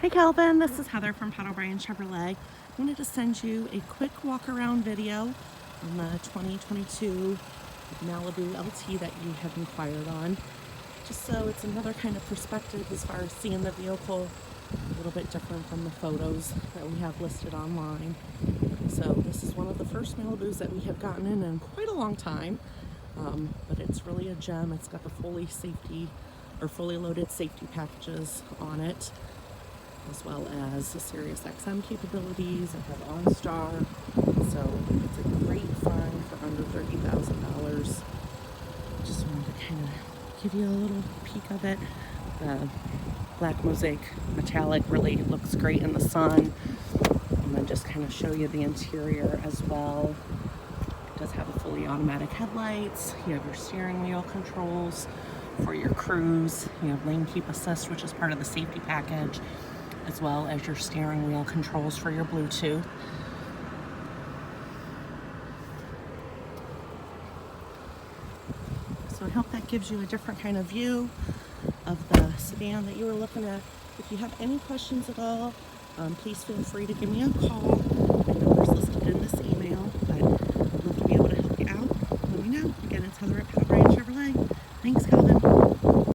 Hey Calvin, this is Heather from Pat O'Brien Chevrolet. I wanted to send you a quick walk around video on the 2022 Malibu LT that you have inquired on. Just so it's another kind of perspective as far as seeing the vehicle, a little bit different from the photos that we have listed online. So this is one of the first Malibus that we have gotten in quite a long time, but it's really a gem. It's got the fully loaded safety packages on it, as well as the Sirius XM capabilities. It has OnStar, so it's a great find for under $30,000. Just wanted to kind of give you a little peek of it. The black mosaic metallic really looks great in the sun. And then just kind of show you the interior as well. It does have a fully automatic headlights. You have your steering wheel controls for your cruise. You have lane keep assist, which is part of the safety package, as well as your steering wheel controls for your Bluetooth. So I hope that gives you a different kind of view of the sedan that you were looking at. If you have any questions at all, please feel free to give me a call.